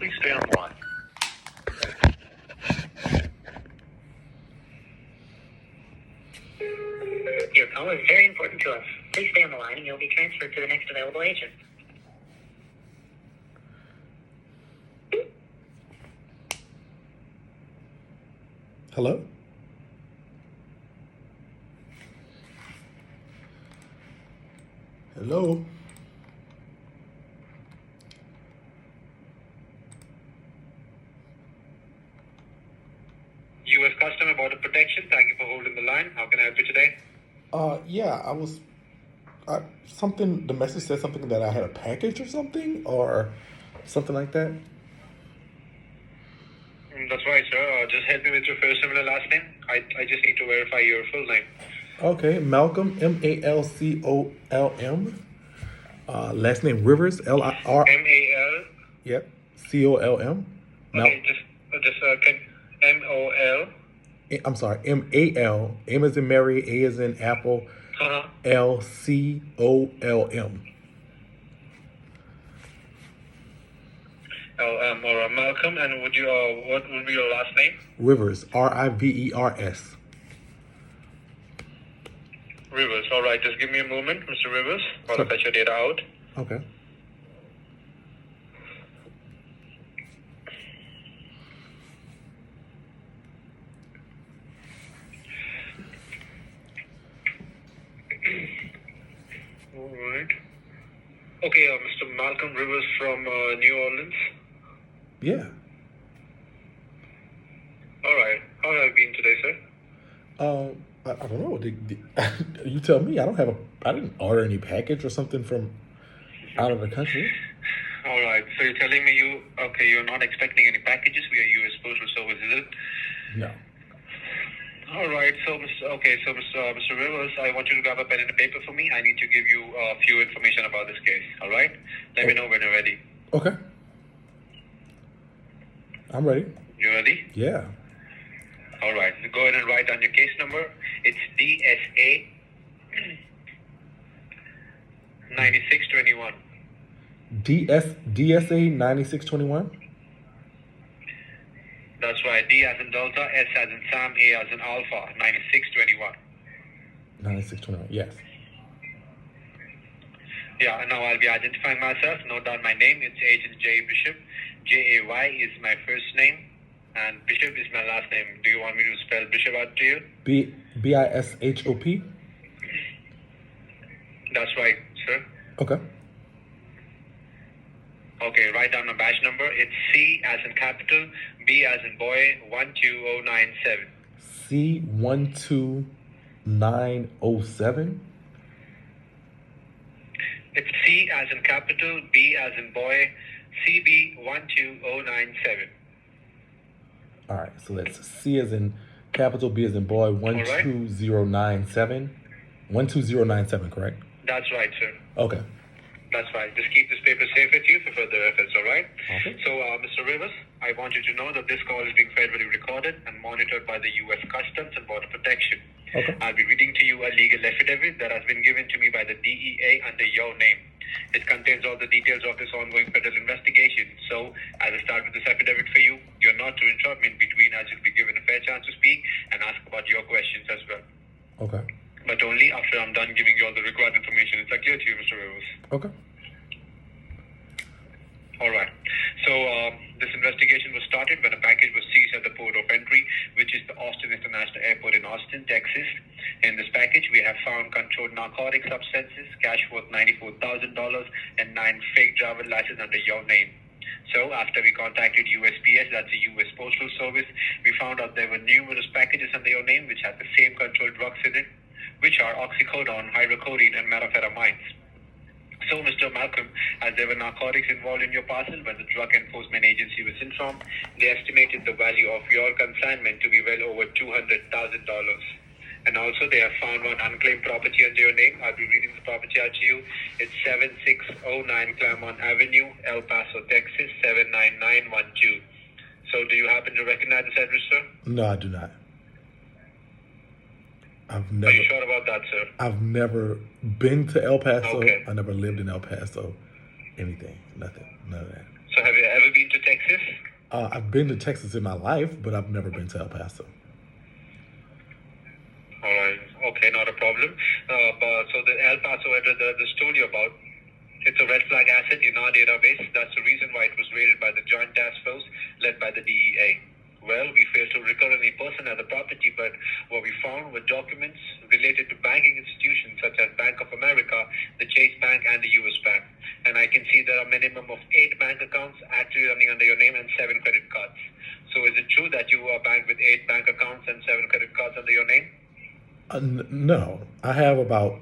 Please stay on the line. Your call is very important to us. Please stay on the line and you'll be transferred to the next available agent. Hello? Hello? U.S. Customer Border Protection, thank you for holding the line. How can I help you today? Yeah, something, the message said something that I had a package or something like that. That's right, sir. Just help me with your first name and last name. I just need to verify your full name. Okay, Malcolm, Malcolm. Last name Rivers, L-I-R. M-A-L? Yep, C-O-L-M. Okay, just M-O-L. I'm sorry, M-A-L. M as in Mary, A as in Apple, L-C-O-L-M. All right, Malcolm, and what would be your last name? Rivers, R-I-V-E-R-S. Rivers. All right, just give me a moment, Mr. Rivers, while I fetch your data out. Okay. All right. Okay, Mr. Malcolm Rivers from New Orleans. Yeah. All right. How have you been today, sir? I don't know. You tell me. I didn't order any package or something from out of the country. All right. So you're telling me you're not expecting any packages via U.S. Postal Service, is it? No. All right. So, Mr. Rivers, I want you to grab a pen and a paper for me. I need to give you a few information about this case. All right? Let me know when you're ready. Okay. I'm ready. You ready? Yeah. All right. So go ahead and write down your case number. It's DSA 9621. DSA 9621? That's right. D as in Delta, S as in Sam, A as in Alpha, 9621. 9621, yes. Yeah, and now I'll be identifying myself. Note down my name. It's Agent J. Bishop. J-A-Y is my first name, and Bishop is my last name. Do you want me to spell Bishop out to you? B-I-S-H-O-P? That's right, sir. Okay. Okay, write down my badge number. It's C as in capital, B as in boy, 12097. C12907? It's C as in capital, B as in boy, CB 12097. All right, so that's C as in capital, B as in boy, 12097. 12097, correct? That's right, sir. Okay. That's right. Just keep this paper safe with you for further reference, all right? Okay. So, Mr. Rivers, I want you to know that this call is being federally recorded and monitored by the U.S. Customs and Border Protection. Okay. I'll be reading to you a legal affidavit that has been given to me by the DEA under your name. It contains all the details of this ongoing federal investigation. So, as I start with this affidavit for you, you're not to interrupt me in between, as you'll be given a fair chance to speak and ask about your questions as well. Okay. But only after I'm done giving you all the required information. Is that clear to you, Mr. Rivers? Okay. All right. So this investigation was started when a package was seized at the port of entry, which is the Austin International Airport in Austin, Texas. In this package, we have found controlled narcotic substances, cash worth $94,000, and 9 fake driver licenses under your name. So after we contacted USPS, that's the U.S. Postal Service, we found out there were numerous packages under your name which had the same controlled drugs in it, which are oxycodone, hydrocodone, and methamphetamines. So, Mr. Malcolm, as there were narcotics involved in your parcel, when the Drug Enforcement Agency was informed, they estimated the value of your consignment to be well over $200,000. And also, they have found one unclaimed property under your name. I'll be reading the property out to you. It's 7609 Claremont Avenue, El Paso, Texas, 79912. So, do you happen to recognize this address, sir? No, I do not. Are you sure about that, sir? I've never been to El Paso. Okay. I never lived in El Paso. Anything. Nothing. None of that. So have you ever been to Texas Texas? I've been to Texas in my life, but I've never been to El Paso. All right. Okay, not a problem. But so the El Paso address that I just told you about, it's a red flag asset in our database. That's the reason why it was raided by the Joint Task Force led by the DEA. Well, we failed to recover any person at the property, but what we found were documents related to banking institutions such as Bank of America, the Chase Bank, and the US Bank. And I can see there are a minimum of 8 bank accounts actually running under your name and 7 credit cards. So is it true that you are banked with 8 bank accounts and 7 credit cards under your name? No, I have about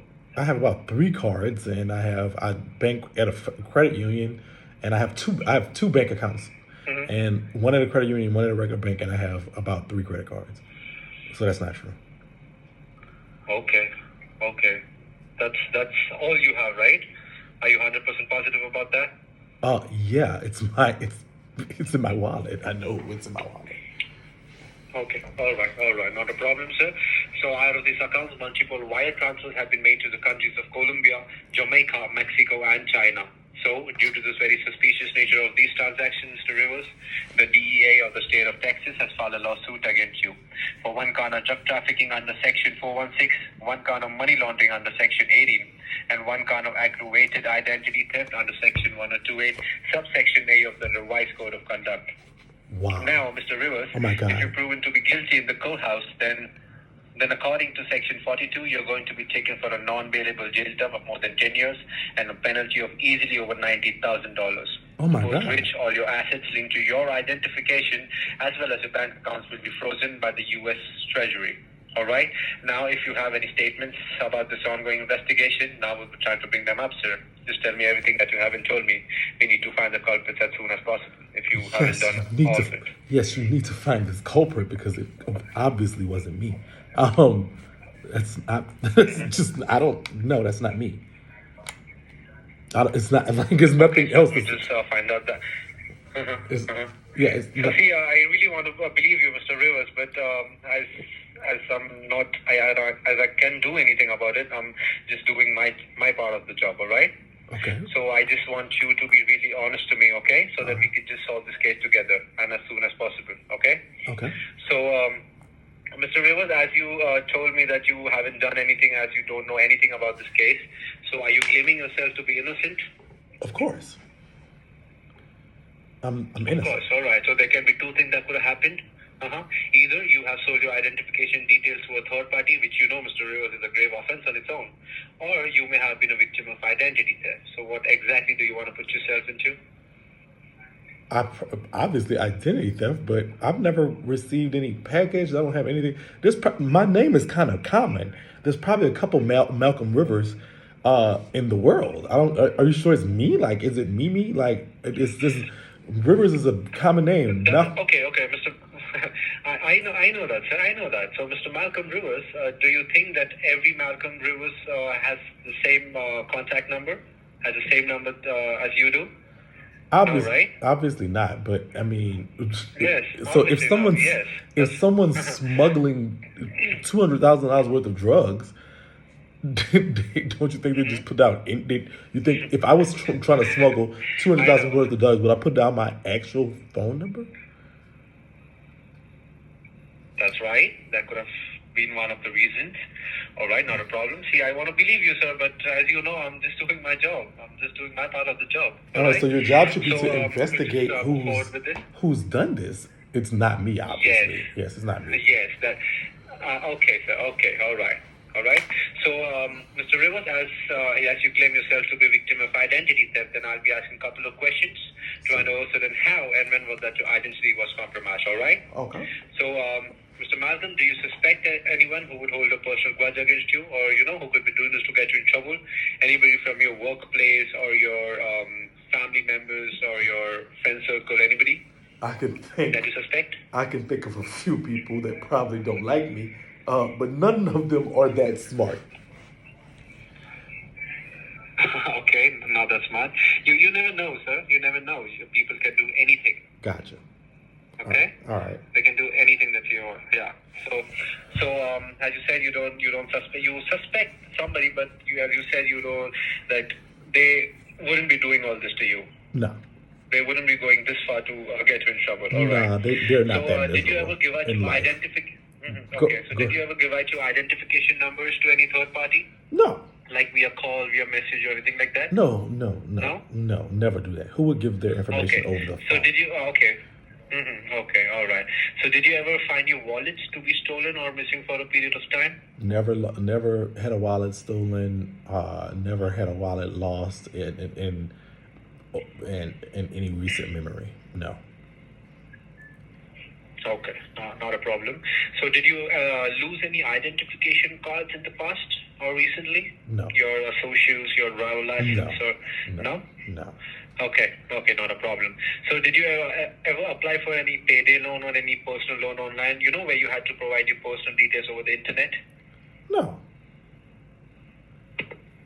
3 cards, and I bank at a credit union, and I have two bank accounts. Mm-hmm. And one at a credit union, one at a regular bank, and I have about 3 credit cards. So that's not true. Okay. That's all you have, right? Are you 100% positive about that? Yeah, it's in my wallet. I know it's in my wallet. Okay. All right. Not a problem, sir. So out of these accounts, multiple wire transfers have been made to the countries of Colombia, Jamaica, Mexico, and China. So, due to this very suspicious nature of these transactions, Mr. Rivers, the DEA of the state of Texas has filed a lawsuit against you for 1 count of drug trafficking under Section 416, 1 count of money laundering under Section 18, and 1 count of aggravated identity theft under Section 1028, subsection A of the revised Code of Conduct. Wow. Now, Mr. Rivers, Oh my God. if you're proven to be guilty in the courthouse, then according to Section 42, you're going to be taken for a non-bailable jail term of more than 10 years and a penalty of easily over $90,000. Oh my Post God. which all your assets linked to your identification as well as your bank accounts will be frozen by the U.S. Treasury. All right? Now, if you have any statements about this ongoing investigation, now we'll try to bring them up, sir. Just tell me everything that you haven't told me. We need to find the culprits as soon as possible if you haven't done all of it. Yes, you need to find this culprit because it obviously wasn't me. That's not. That's just. I don't. No, that's not me. It's not like it's nothing else. We just find out that. It's, yeah. It's not, See, I really want to believe you, Mr. Rivers, but as I'm not, as I can't do anything about it, I'm just doing my part of the job. All right. okay. So I just want you to be really honest to me, okay? So that we can just solve this case together and as soon as possible, okay? Okay. So, Mr. Rivers, as you told me that you haven't done anything, as you don't know anything about this case, so are you claiming yourself to be innocent? Of course. I'm Of innocent. course, all right. So there can be 2 things that could have happened. Either you have sold your identification details to a third party, which you know, Mr. Rivers, is a grave offense on its own, or you may have been a victim of identity theft. So what exactly do you want to put yourself into? Obviously identity theft, but I've never received any package. I don't have anything. My name is kind of common. There's probably a couple Malcolm Rivers in the world. I don't. Are you sure it's me? Like, is it me? Like, it's this Rivers is a common name. Okay, Mr. I know that, sir. I know that. So, Mr. Malcolm Rivers, do you think that every Malcolm Rivers has the same contact number, has the same number as you do? Obviously, No, right? obviously not. But I mean, Yes. so if obviously someone's not, yes. if someone's smuggling $200,000 worth of drugs, don't you think they just put down? You think if I was trying to smuggle $200,000 worth of drugs, would I put down my actual phone number? That's right. That could have been one of the reasons. All right, not a problem. See, I want to believe you, sir, but as you know, I'm just doing my job. I'm just doing my part of the job. All right, so your job should be So, to investigate just, move forward with this. who's done this. It's not me, obviously. Yes, it's not me. Yes, that. Okay, sir. Okay, all right. So, Mr. Rivers, as you claim yourself to be a victim of identity theft, then I'll be asking a couple of questions to understand how and when was that your identity was compromised. All right. Okay. So, Mr. Malcolm, do you suspect anyone who would hold a personal grudge against you, or who could be doing this to get you in trouble? Anybody from your workplace or your family members or your friend circle? Anybody that you suspect? I can think of a few people that probably don't like me, but none of them are that smart. Okay, not that smart. You never know, sir. You never know. People can do anything. Gotcha. Okay. All right. They can do anything that you want. Yeah. So as you said, you don't suspect. You suspect somebody, but as you said, you don't that they wouldn't be doing all this to you. No. They wouldn't be going this far to get you in trouble. All Nah, right. they're not So, that did you miserable ever give out in your life. identification? Go- Okay. So, go did you ever give out your identification numbers to any third party, No, like via call, via message, or anything like that? no, No? never do that. Who would give their information over the So phone? did you? Okay. Okay. All right. So did you ever find your wallets to be stolen or missing for a period of time? Never had a wallet stolen. Never had a wallet lost in any recent memory. No. Okay. Not a problem. So did you lose any identification cards in the past or recently? No. Your socials, your driver license, or no? No. Okay, not a problem. So did you ever apply for any payday loan or any personal loan online, where you had to provide your personal details over the internet? No.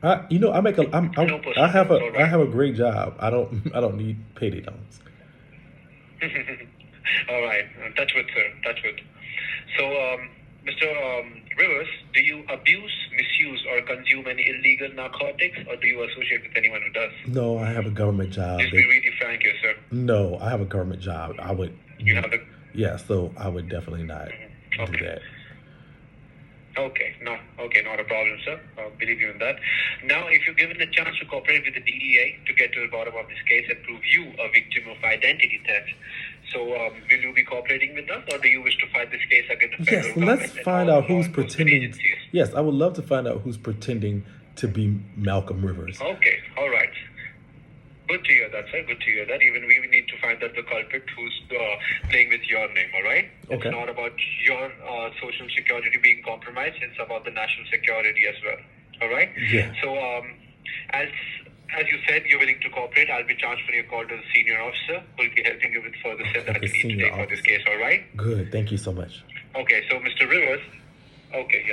I make a. No personal I have loans, all a. I right. have a great job. I don't need payday loans. All right, touch wood, sir, touch wood. So, Mr. Rivers, do you abuse, misuse, or consume any illegal narcotics, or do you associate with anyone who does? No, I have a government job. Just be really frank here, sir. No, I have a government job. I would. You have the... Yeah, so I would definitely not do Okay. that. Okay, not a problem, sir. Believe you in that. Now, if you're given the chance to cooperate with the DEA to get to the bottom of this case and prove you a victim of identity theft, so will you be cooperating with us, or do you wish to fight this case against the federal Yes, government? let's and find all out who's law enforcement pretending. agencies? Yes, I would love to find out who's pretending to be Malcolm Rivers. Okay, all right. Good to hear that, sir. Good to hear that. Even we need to find out the culprit who's playing with your name, all right? Okay. It's not about your social security being compromised. It's about the national security as well, all right? Yeah. So, as you said, you're willing to cooperate. I'll be transferring your call to the senior officer who will be helping you with further steps that Okay, you need to senior take for this officer. case, all right? Good. Thank you so much. Okay, so Mr. Rivers,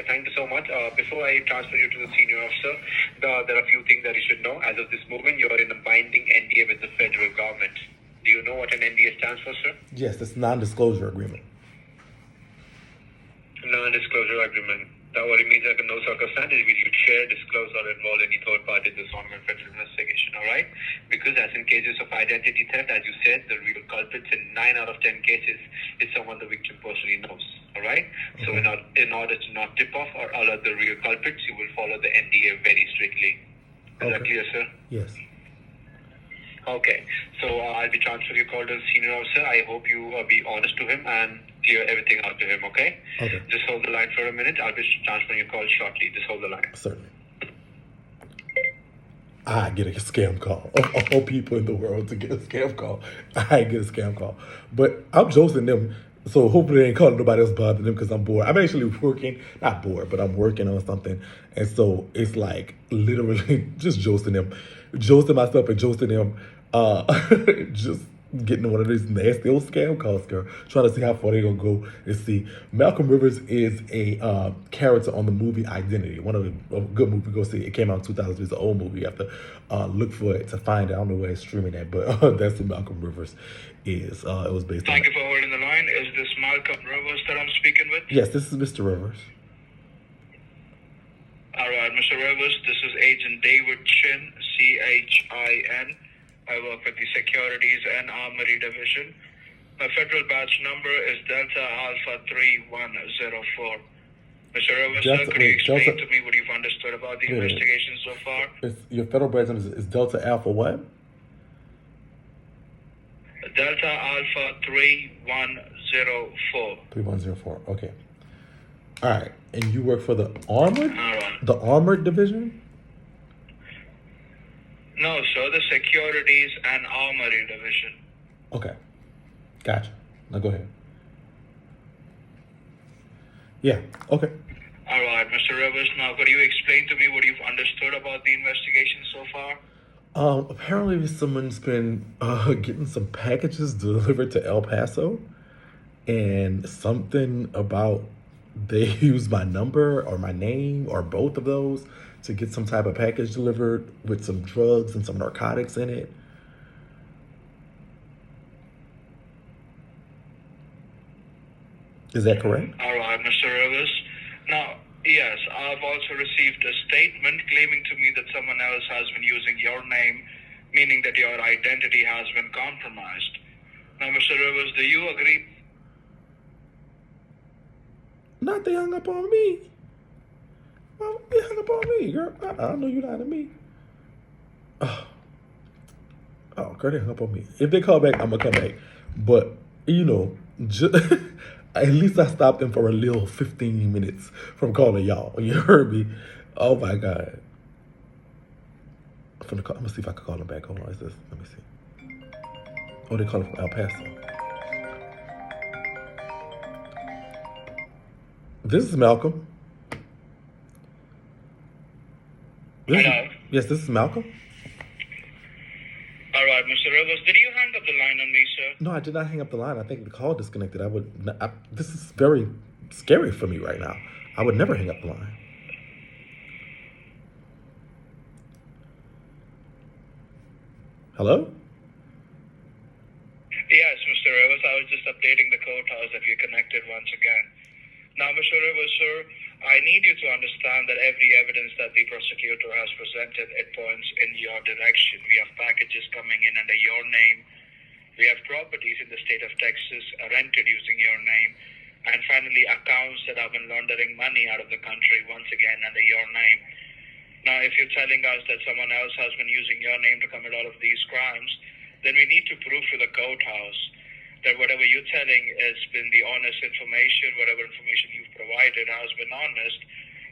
thank you so much. Before I transfer you to the senior officer, there are a few things that you should know. As of this moment, you're in a binding NDA with the federal government. Do you know what an NDA stands for, sir? Yes, it's non-disclosure agreement. Non-disclosure agreement. That what it means that in no circumstances will you share, disclose, or involve any third party in this ongoing federal investigation, all right? Because as in cases of identity theft, as you said, the real culprits in 9 out of 10 cases is someone the victim personally knows, all right? So in order to not tip off or alert the real culprits, you will follow the NDA very strictly. Is that clear, sir? Yes. Okay, so I'll be transferring your call to the senior officer. I hope you be honest to him and clear everything out to him, okay? Okay. Just hold the line for a minute. I'll be transferring your call shortly. Just hold the line. Certainly. I get a scam call. Of all people in the world to get a scam call, I get a scam call. But I'm josting them, so hopefully they ain't calling nobody else bothering them because I'm bored. I'm actually working, not bored, but I'm working on something. And so it's like literally just josting them, josting myself and josting them, just getting one of these nasty old scam calls, girl, trying to see how far they're going to go and see. Malcolm Rivers is a character on the movie Identity, one of the a good movie. Go see it. It came out in 2000. It's an old movie. You have to look for it to find it. I don't know where it's streaming at, but that's who Malcolm Rivers is. It was based on. Thank you for holding the line. Is this Malcolm Rivers that I'm speaking with? Yes, this is Mr. Rivers. All right, Mr. Rivers, this is Agent David Chin, Chin. I work with the Securities and Armory Division. My federal badge number is Delta Alpha 3104. Mr. Rivers, Delta- sir, could you wait, explain Delta- to me what you've understood about the Wait a minute. investigation so far? Your federal badge number is Delta Alpha what? Delta Alpha 3104. 3104. Okay. All right. And you work for the Armored? All right. The Armored Division? No, sir, the Securities and Armory Division. Okay. Gotcha. Now go ahead. Yeah. Okay. All right, Mr. Rivers, now could you explain to me what you've understood about the investigation so far? Apparently someone's been getting some packages delivered to El Paso, and something about they used my number or my name or both of those to get some type of package delivered with some drugs and some narcotics in it. Is that correct? All right, Mr. Rivers. Now, yes, I've also received a statement claiming to me that someone else has been using your name meaning that your identity has been compromised. Now, Mr. Rivers, do you agree? Not they hung up on me. Well, they hung up on me, girl. I know you lying to me. Oh, girl, they hung up on me. If they call back, I'm gonna come back. But you know, at least I stopped them for a little 15 minutes from calling y'all. You heard me? Oh my God. I'm gonna see if I can call them back. Hold on, is this? Let me see. Oh, they calling from El Paso. This is Malcolm. Hello? Yes, this is Malcolm. All right, Mr. Rivers, did you hang up the line on me, sir? No, I did not hang up the line. I think the call disconnected. This is very scary for me right now. I would never hang up the line. Hello? Yes, Mr. Rivers, I was just updating the courthouse that we connected once again. Now, Mr. Rivers, sir, I need you to understand that every evidence that the prosecutor has presented, it points in your direction. We have packages coming in under your name. We have properties in the state of Texas rented using your name. And finally, accounts that have been laundering money out of the country once again under your name. Now, if you're telling us that someone else has been using your name to commit all of these crimes, then we need to prove to the courthouse that whatever you're telling has been the honest information, whatever information you've provided has been honest,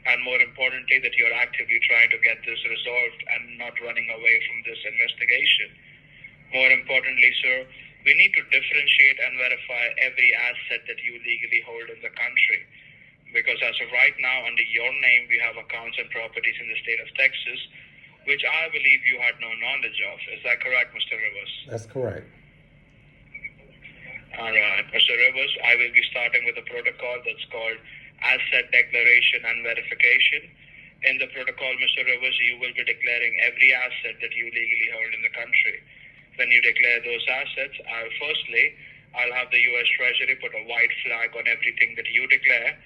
and more importantly, that you're actively trying to get this resolved and not running away from this investigation. More importantly, sir, we need to differentiate and verify every asset that you legally hold in the country. Because as of right now, under your name, we have accounts and properties in the state of Texas, which I believe you had no knowledge of. Is that correct, Mr. Rivers? That's correct. All right, Mr. Rivers, I will be starting with a protocol that's called Asset Declaration and Verification. In the protocol, Mr. Rivers, you will be declaring every asset that you legally hold in the country. When you declare those assets, I'll have the U.S. Treasury put a white flag on everything that you declare.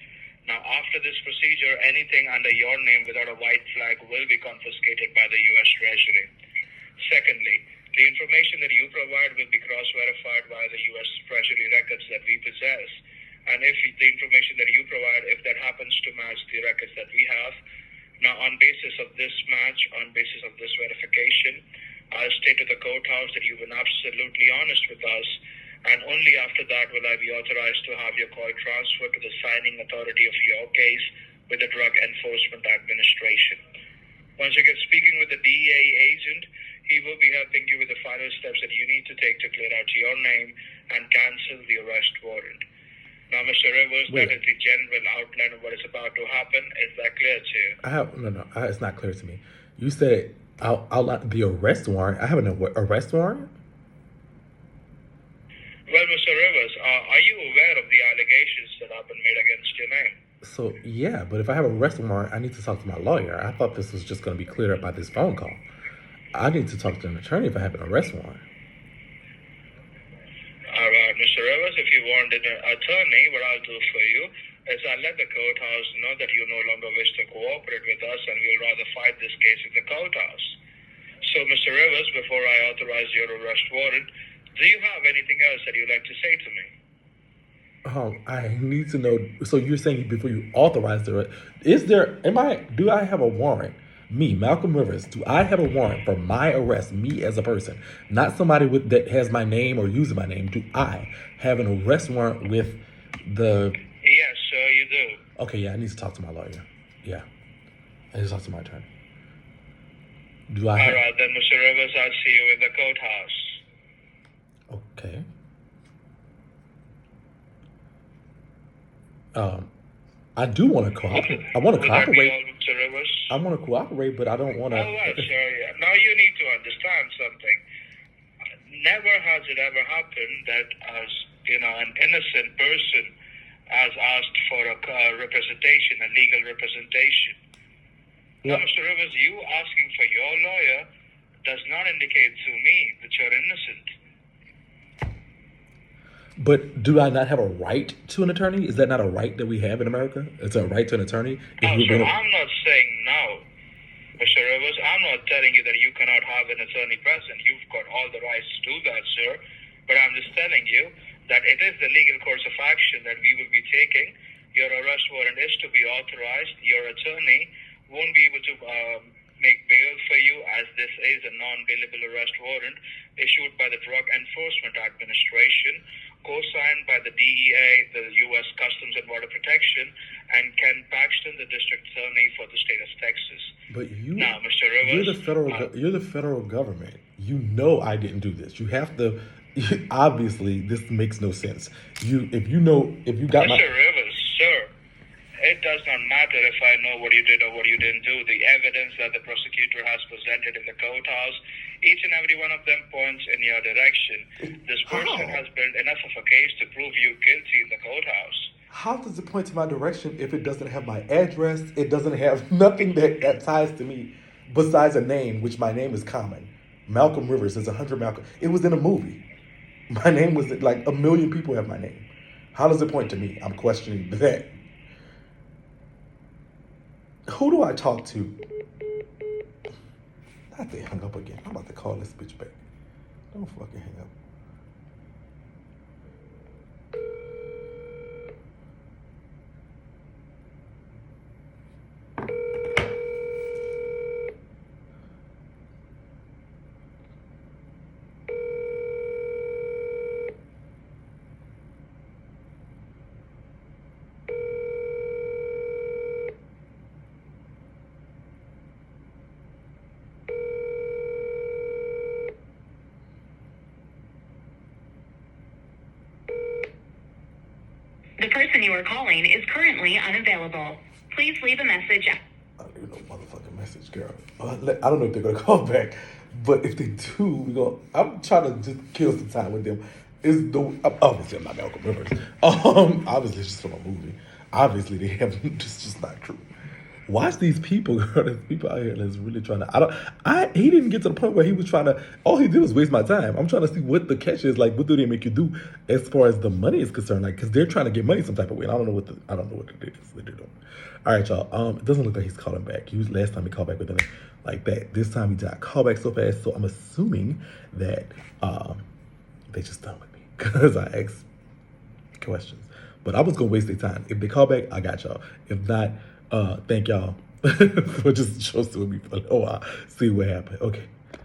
Now, after this procedure, anything under your name without a white flag will be confiscated by the U.S. Treasury. Secondly, the information that you provide will be cross-verified by the U.S. Treasury records that we possess. And if the information that you provide, if that happens to match the records that we have, now on basis of this match, on basis of this verification, I'll state to the courthouse that you've been absolutely honest with us, and only after that will I be authorized to have your call transferred to the signing authority of your case with the Drug Enforcement Administration. Once you get speaking with the DEA agent, he will be helping you with the final steps that you need to take to clear out your name and cancel the arrest warrant. Now, Mr. Rivers, that is the general outline of what is about to happen. Is that clear to you? No, it's not clear to me. You said outline the arrest warrant. I have an arrest warrant? Well, Mr. Rivers, are you aware of the allegations that have been made against your name? So, yeah, but if I have an arrest warrant, I need to talk to my lawyer. I thought this was just going to be cleared up by this phone call. I need to talk to an attorney if I have an arrest warrant. All right, Mr. Rivers, if you want an attorney, what I'll do for you is I'll let the courthouse know that you no longer wish to cooperate with us and we'll rather fight this case in the courthouse. So, Mr. Rivers, before I authorize your arrest warrant, do you have anything else that you'd like to say to me? I need to know. So you're saying before you authorize the arrest, do I have a warrant? Me, Malcolm Rivers, do I have a warrant for my arrest, me as a person, not somebody that has my name or using my name? Do I have an arrest warrant with the... Yes, sir, you do. Okay, yeah, I need to talk to my lawyer. Yeah, I need to talk to my attorney. Do I All right, then, Mr. Rivers, I'll see you in the courthouse. Okay. I do want to cooperate. I want to cooperate. Mr. Rivers? I want to cooperate, but I don't want to... All right, sir, yeah. Now you need to understand something. Never has it ever happened that an innocent person has asked for a representation, a legal representation. Now, Mr. Rivers, you asking for your lawyer does not indicate to me that you're innocent. But do I not have a right to an attorney? Is that not a right that we have in America? It's a right to an attorney? I'm not saying no. Mr. Rivers, I'm not telling you that you cannot have an attorney present. You've got all the rights to do that, sir. But I'm just telling you that it is the legal course of action that we will be taking. Your arrest warrant is to be authorized. Your attorney won't be able to make bail for you, as this is a non-bailable arrest warrant issued by the Drug Enforcement Administration, co-signed by the DEA, the U.S. Customs and Border Protection, and Ken Paxton, the district attorney for the state of Texas. But you, now, Mr. Rivers, you're the federal government. You know I didn't do this. You have to. Obviously, this makes no sense. If you got Mr. Rivers, sir, it does not matter if I know what you did or what you didn't do. The evidence that the prosecutor has presented in the courthouse, each and every one of them points in your direction. This person has built enough of a case to prove you guilty in the courthouse. How does it point to my direction if it doesn't have my address? It doesn't have nothing that ties to me besides a name, which my name is common. Malcolm Rivers. There's 100 Malcolm. It was in a movie. My name was like 1 million people have my name. How does it point to me? I'm questioning that. Who do I talk to? Not they hung up again. I'm about to call this bitch back. Don't fucking hang up. The person you are calling is currently unavailable. Please leave a message. I don't even know motherfucking message, girl. I don't know if they're gonna call back, but if they do, I'm trying to just kill some time with them. Obviously I'm not Malcolm Rivers. Obviously it's just from a movie. Obviously they have it's just not true. Watch these people, girl. There's people out here that's really trying to. He didn't get to the point where he was trying to. All he did was waste my time. I'm trying to see what the catch is. Like, what do they make you do as far as the money is concerned? Like, because they're trying to get money some type of way. And I don't know what it is that they're doing. All right, y'all. It doesn't look like he's calling back. Last time he called back within like that. This time he did call back so fast. So I'm assuming that they just done with me because I asked questions. But I was gonna waste their time. If they call back, I got y'all. If not. Thank y'all for just trusting with me for a little while. See what happened. Okay.